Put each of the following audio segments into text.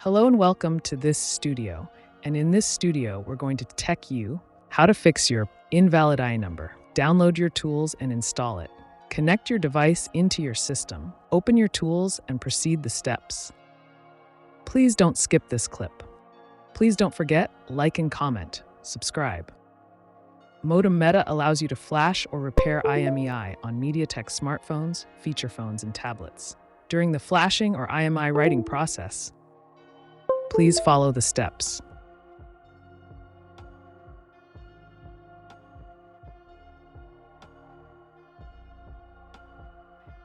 Hello and welcome to this studio. And in this studio, we're going to tech you how to fix your invalid I number. Download your tools and install it. Connect your device into your system. Open your tools and proceed the steps. Please don't skip this clip. Please don't forget, like and comment, subscribe. Modem Meta allows you to flash or repair IMEI on MediaTek smartphones, feature phones, and tablets. During the flashing or IMEI writing process, please follow the steps.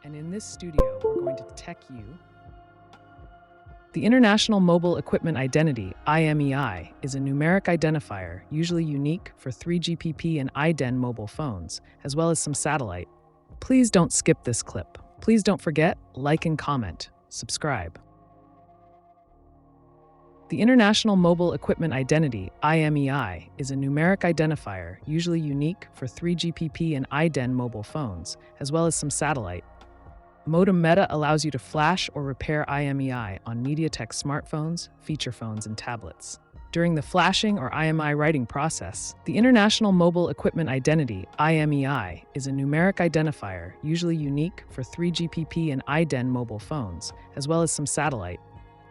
And in this studio, we're going to tech you. The International Mobile Equipment Identity, IMEI, is a numeric identifier usually unique for 3GPP and IDEN mobile phones, as well as some satellite. Please don't skip this clip. Please don't forget, like and comment, subscribe. The International Mobile Equipment Identity, IMEI, is a numeric identifier usually unique for 3GPP and IDEN mobile phones, as well as some satellite. Modem Meta allows you to flash or repair IMEI on MediaTek smartphones, feature phones, and tablets. During the flashing or IMEI writing process, the International Mobile Equipment Identity, IMEI, is a numeric identifier usually unique for 3GPP and IDEN mobile phones, as well as some satellite.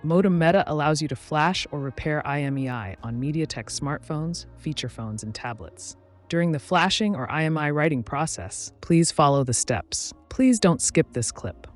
Modem Meta allows you to flash or repair IMEI on MediaTek smartphones, feature phones, and tablets. During the flashing or IMEI writing process, please follow the steps. Please don't skip this clip.